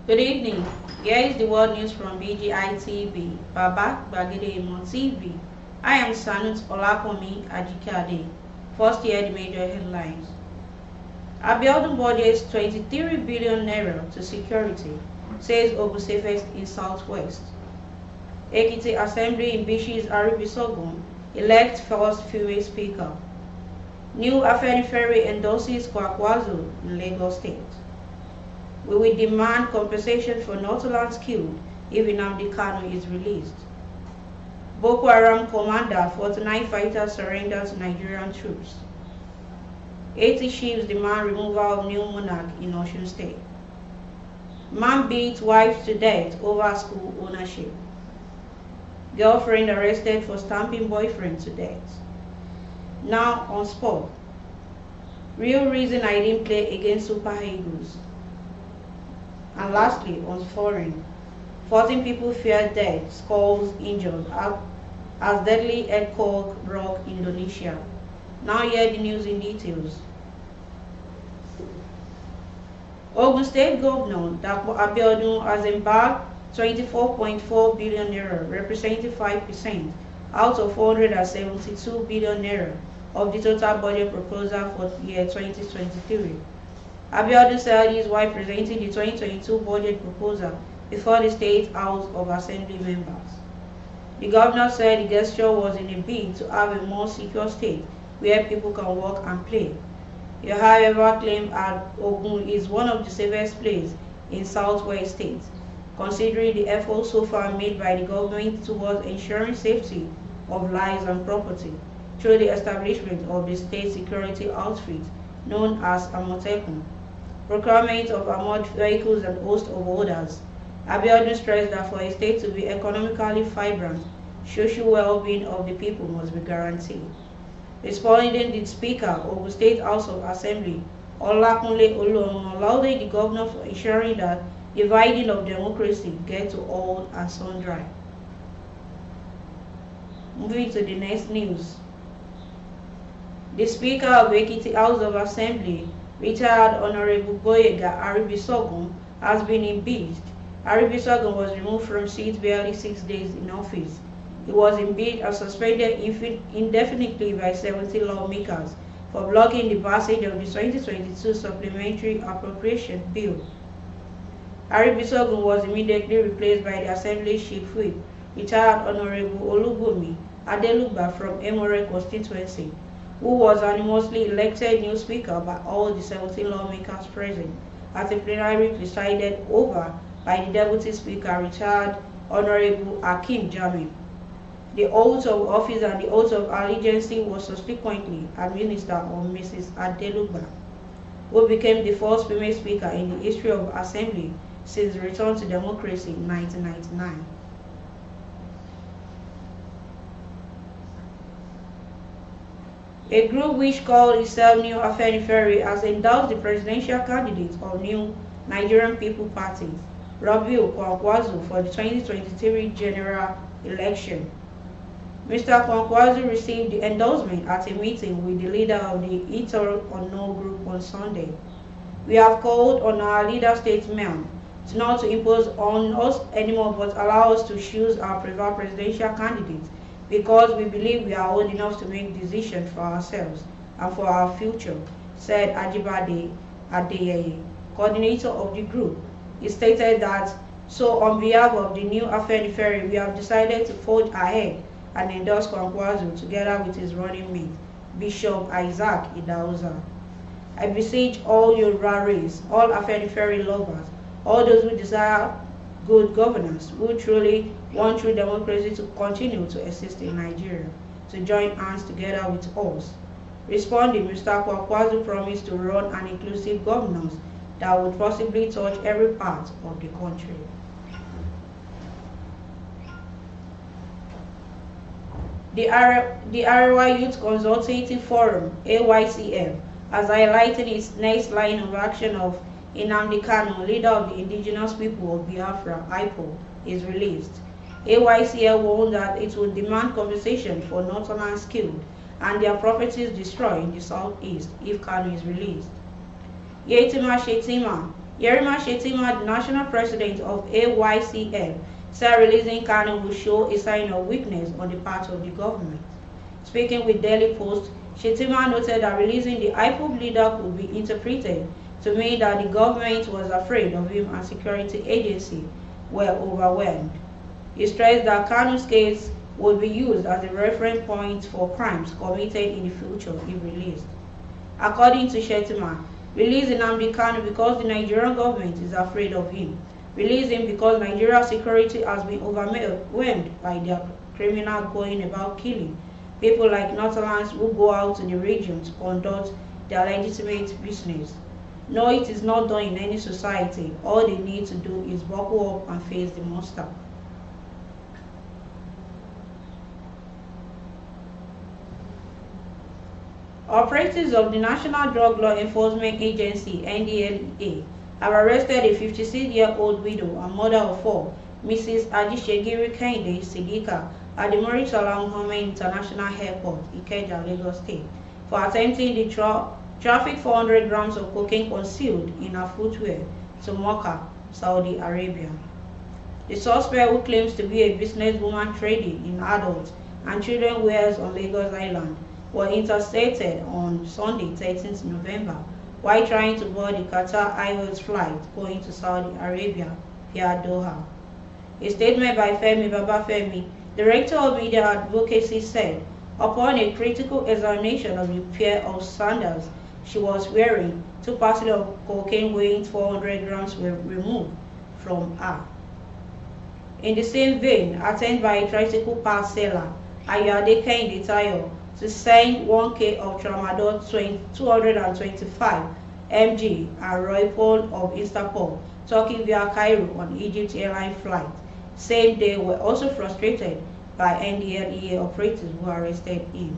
Good evening. Here is the world news from BGI TV, Baba Bagede Imo TV. I am Sanut Olakomi Ajikade. First hear the major headlines. Abiodun budgets 23 billion naira to security, says Ogun safest in Southwest. Ekiti Assembly impeaches Aribisogun, elects first female speaker. New Afenifere endorses Kwakwazo in Lagos State. We will demand compensation for Northlands killed if Nnamdi Kanu is released. Boko Haram commander 49 fighters surrender to Nigerian troops. 80 chiefs demand removal of new monarch in Osun State. Man beats wife to death over school ownership. Girlfriend arrested for stamping boyfriend to death. Now on sport. Real reason I didn't play against Super Eagles. And lastly, on foreign, 14 people feared death, skulls injured as deadly earthquake rocked Indonesia. Now hear the news in details. Ogun State Governor Dapo Abiodun has embarked 24.4 billion naira, representing 5% out of 472 billion naira of the total budget proposal for the year 2023. Abiodun said this while presenting the 2022 budget proposal before the State House of Assembly members. The governor said the gesture was in a bid to have a more secure state where people can work and play. He however claimed that Ogun is one of the safest places in southwest states, considering the efforts so far made by the government towards ensuring safety of lives and property through the establishment of the state security outfit known as Amotekun, procurement of armored vehicles and host of others. Abiodun stressed that for a state to be economically vibrant, social well-being of the people must be guaranteed. Responding to the Speaker of the State House of Assembly, Olakunle Oluomo lauded the governor for ensuring that the dividing of democracy get to all and sundry. Moving to the next news. The Speaker of Ekiti House of Assembly, retired Honorable Boyega Aribisogun, has been impeached. Aribisogun was removed from seat barely 6 days in office. He was impeached and suspended indefinitely by 70 lawmakers for blocking the passage of the 2022 Supplementary Appropriation Bill. Aribisogun was immediately replaced by the Assembly Chief Whip, retired Honorable Olubumi Adelugba from Emore constituency, who was unanimously elected new Speaker by all the 17 lawmakers present at a plenary presided over by the Deputy Speaker, retired Honorable Akim Jami. The oath of office and the oath of allegiance was subsequently administered on Mrs. Adelugba, who became the first female Speaker in the history of Assembly since the return to democracy in 1999. A group which called itself New Afenifere has endorsed the presidential candidate of New Nigerian People Party, Rabiu Kwankwaso, for the 2023 general election. Mr. Kwankwaso received the endorsement at a meeting with the leader of the Eater or No group on Sunday. We have called on our leader statesmen to not to impose on us anymore but allow us to choose our preferred presidential candidate, because we believe we are old enough to make decisions for ourselves and for our future, said Ajibade Adeyeye, coordinator of the group. He stated that, so on behalf of the New Afenifere, we have decided to forge ahead and endorse Kwankwaso together with his running mate, Bishop Isaac Idahosa. I beseech all Yoruba race, all Afenifere lovers, all those who desire good governance, who truly want true democracy to continue to exist in Nigeria, to join hands together with us. Responding, Mr. Kwankwaso promised to run an inclusive governance that would possibly touch every part of the country. The Arewa Youth Consultative Forum, AYCF, has highlighted its next line of action of Nnamdi Kanu, leader of the indigenous people of Biafra, IPO, is released. AYCF warned that it will demand compensation for Northerners killed and their properties destroyed in the southeast if Kanu is released. Yetima Shetima, Yerima Shetima, the national president of AYCM, said releasing Kanu will show a sign of weakness on the part of the government. Speaking with Daily Post, Shetima noted that releasing the IPOB leader could be interpreted to mean that the government was afraid of him and security agencies were overwhelmed. He stressed that Kanu's case would be used as a reference point for crimes committed in the future if released. According to Shetima, release Nnamdi Kanu because the Nigerian government is afraid of him. Release him because Nigeria's security has been overwhelmed by their criminals going about killing people like Northerners who go out to the region to conduct their legitimate business. No, it is not done in any society. All they need to do is buckle up and face the monster. Operatives of the National Drug Law Enforcement Agency (NDLEA) have arrested a 56-year-old widow and mother of four, Mrs. Ajishegiri Kehinde Sidika, at the Muritala Muhammed International Airport, Ikeja, Lagos State, for attempting the traffic 400 grams of cocaine concealed in her footwear to Mecca, Saudi Arabia. The suspect, who claims to be a businesswoman trading in adult and children wares on Lagos Island, was intercepted on Sunday, 13th November, while trying to board the Qatar Airways flight going to Saudi Arabia via Doha. A statement by Femi Babafemi, Director of Media Advocacy, said, upon a critical examination of the pair of sandals she was wearing, 2 parcels of cocaine weighing 400 grams were removed from her. In the same vein, attended by a tricycle parts seller, Ayade Kehinde Tayo, to send 1K of Tramadol 225 mg and Roipol of Instapol, Turkey via Cairo on Egypt airline flight. Same day were also frustrated by NDLEA operatives who arrested him.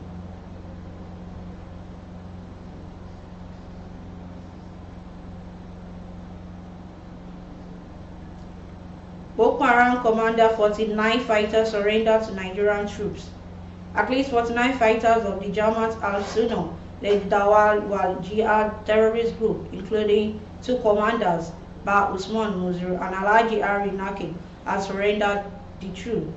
Boko Haram commander 49 fighters surrendered to Nigerian troops. At least 49 fighters of the Jamaat al-Sunnah led Dawal wal Jihad terrorist group, including 2 commanders, Ba Usman Muzir and Alhaji Ari Naki, have surrendered the troop.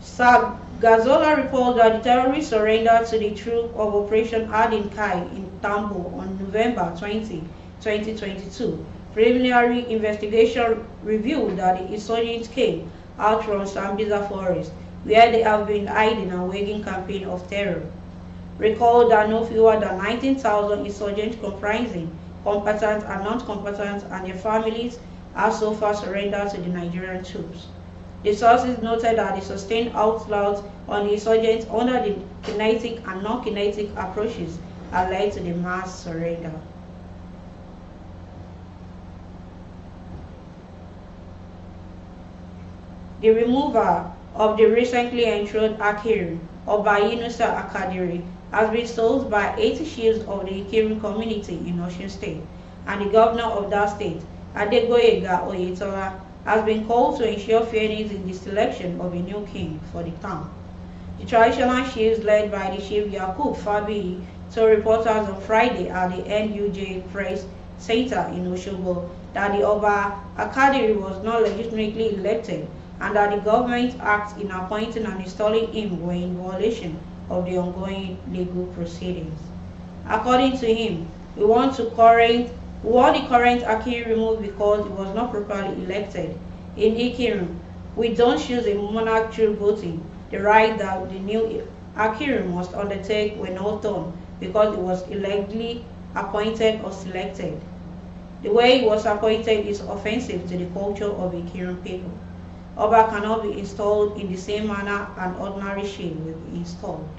Sir Gazola reported that the terrorists surrendered to the troop of Operation Adin Kai in Tambo on November 20, 2022. Preliminary investigation revealed that the insurgents came out from Sambisa Forest, where they have been hiding and waging campaign of terror. Recall that no fewer than 19,000 insurgents comprising combatant and non-combatant and their families have so far surrendered to the Nigerian troops. The sources noted that the sustained onslaught on the insurgents under the kinetic and non-kinetic approaches have led to the mass surrender. The removal of the recently enthroned Akiru, Oba Yunusa Akadiri, has been sold by 80 chiefs of the Ikiru community in Osun State, and the governor of that state, Adegoyega Oyetola, has been called to ensure fairness in the selection of a new king for the town. The traditional chiefs, led by the chief Yakub Fabi, told reporters on Friday at the NUJ Press Center in Osogbo that the Oba Akadiri was not legitimately elected and that the government acts in appointing and installing him were in violation of the ongoing legal proceedings. According to him, we want the current Akiru removed because he was not properly elected. In Ikiru, we don't choose a monarch through voting. The right that the new Akiru must undertake were not done because he was illegally appointed or selected. The way he was appointed is offensive to the culture of Ikiru people. Oba cannot be installed in the same manner an ordinary chief will be installed.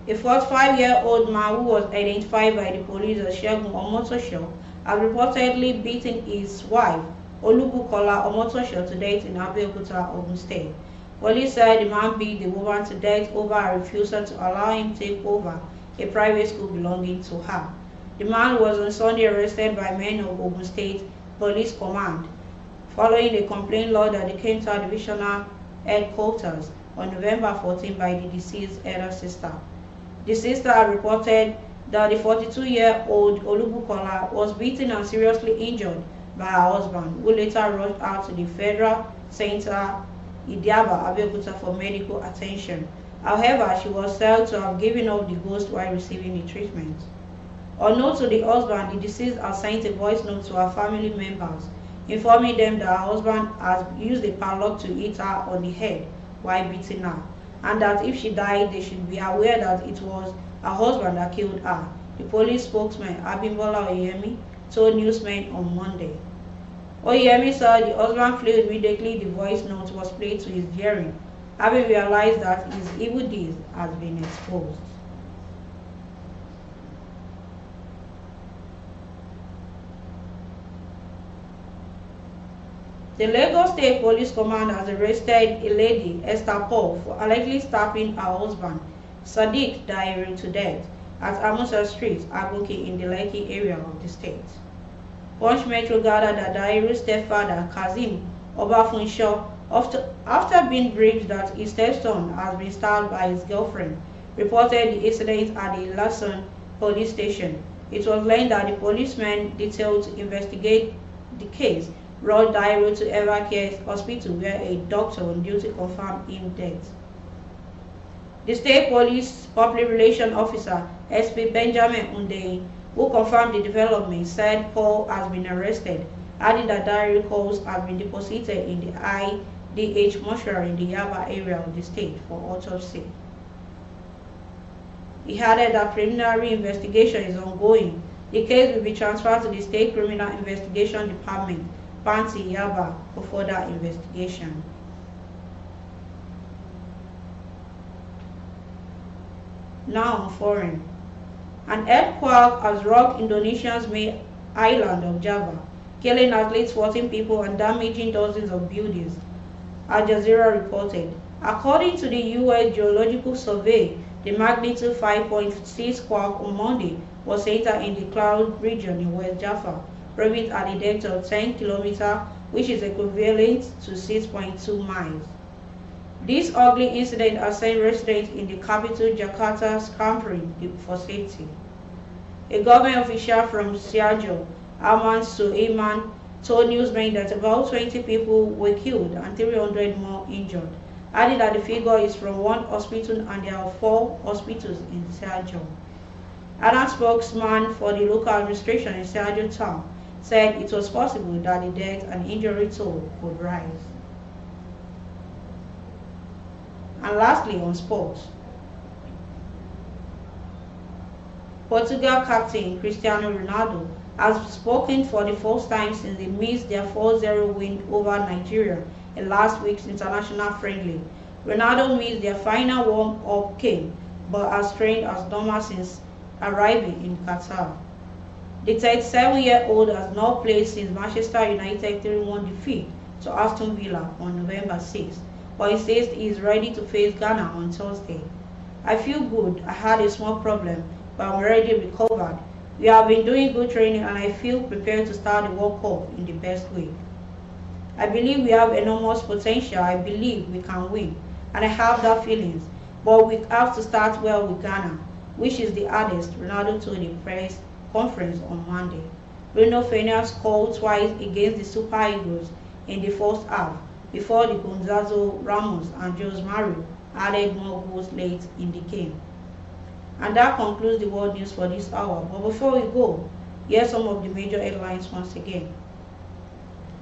A 45-year-old man who was identified by the police as Segun Omotosho has reportedly beaten his wife, Olubukola Omotosho, to death in Abeokuta, Ogun State. Police said the man beat the woman to death over a refusal to allow him to take over a private school belonging to her. The man was on Sunday arrested by men of Ogun State Police Command, following a complaint lodged at the Kenta Divisional Headquarters on November 14 by the deceased elder sister. The sister reported that the 42-year-old Olubukola was beaten and seriously injured by her husband, who later rushed out to the Federal Center Idiaba, Abeokuta for medical attention. However, she was said to have given up the ghost while receiving the treatment. Unknown to the husband, the deceased has sent a voice note to her family members, informing them that her husband has used a padlock to hit her on the head while beating her, and that if she died, they should be aware that it was her husband that killed her. The police spokesman, Abimbola Oyemi, told newsmen on Monday. Oyemi said the husband fled immediately the voice note was played to his hearing, having realized that his evil deeds has been exposed. The Lagos State Police Command has arrested a lady, Esther Paul, for allegedly stabbing her husband, Sadiq Dairu, to death at Amusa Street, Agoke, in the Lekki area of the state. Punch Metro gathered that Dairu's stepfather, Kazim Obafunsho, after being briefed that his stepson has been stabbed by his girlfriend, reported the incident at the Lassen police station. It was learned that the policemen detailed to investigate the case brought Dairu to Evercare Hospital, where a doctor on duty confirmed him dead. The State Police Public Relations Officer, SP Benjamin Undeyi, who confirmed the development, said Paul has been arrested, adding that Dairu calls have been deposited in the IDH mortuary in the Yaba area of the state for autopsy. He added that preliminary investigation is ongoing. The case will be transferred to the State Criminal Investigation Department, Panti Yaba, for further investigation. Now on foreign. An earthquake has rocked Indonesia's main island of Java, killing at least 14 people and damaging dozens of buildings, Al Jazeera reported. According to the U.S. Geological Survey, the magnitude 5.6 quake on Monday was centered in the Cloud region in West Java, probing at a depth of 10 kilometers, which is equivalent to 6.2 miles. This ugly incident has sent residents in the capital Jakarta scampering for safety. A government official from Siargao, Ahmad Suleiman, told newsmen that about 20 people were killed and 300 more injured, adding that the figure is from one hospital and there are 4 hospitals in Siargao. Another spokesman for the local administration in Siargao town said it was possible that the death and injury toll could rise. And lastly, on sports. Portugal captain Cristiano Ronaldo has spoken for the first time since they missed their 4-0 win over Nigeria in last week's international friendly. Ronaldo missed their final warm-up game, but has trained as normal since arriving in Qatar. The 37-year-old has not played since Manchester United 3-1 defeat to Aston Villa on November 6, but he says he is ready to face Ghana on Thursday. I feel good. I had a small problem, but I'm already recovered. We have been doing good training and I feel prepared to start the World Cup in the best way. I believe we have enormous potential. I believe we can win, and I have that feelings. But we have to start well with Ghana, which is the hardest, Ronaldo told the press conference on Monday. Bruno Fernandes scored twice against the Super Eagles in the first half, before the Gonzalo Ramos and Jose Mario added more goals late in the game. And that concludes the world news for this hour. But before we go, here's some of the major headlines once again.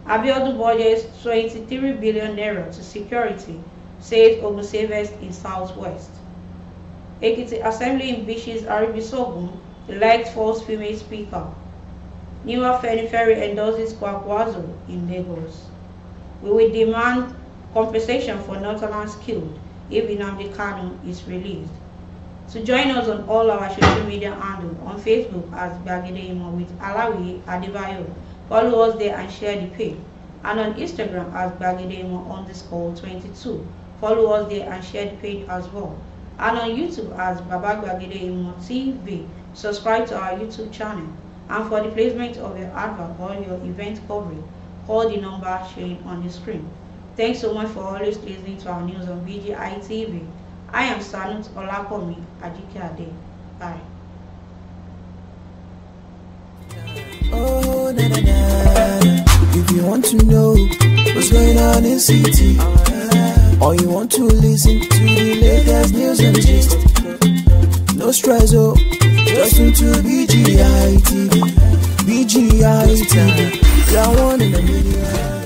Abiodun budgets 23 billion naira to security, says Ogun savers in Southwest. Ekiti Assembly impeaches Aribisogun, elects first female speaker. Newer Ferry endorses Kwakwazo in Lagos. We will demand compensation for Northerners killed if Nnamdi Kanu is released. To join us on all our social media handles, on Facebook as Gbagede Imo with Alawi Adebayo, follow us there and share the page. And on Instagram as Gbagede Imo_22, follow us there and share the page as well. And on YouTube as Baba Gbagede Imo TV, subscribe to our YouTube channel. And for the placement of your advert or your event coverage, call the number showing on the screen. Thanks so much for always listening to our news on BGI TV. I am Sanut Olakomi Ajikade. Bye. Oh, na na na. If you want to know what's going on in city, or you want to listen to the latest news and gist, no stress, oh, just tune to BGI TV. BGI TV, you're one in a million.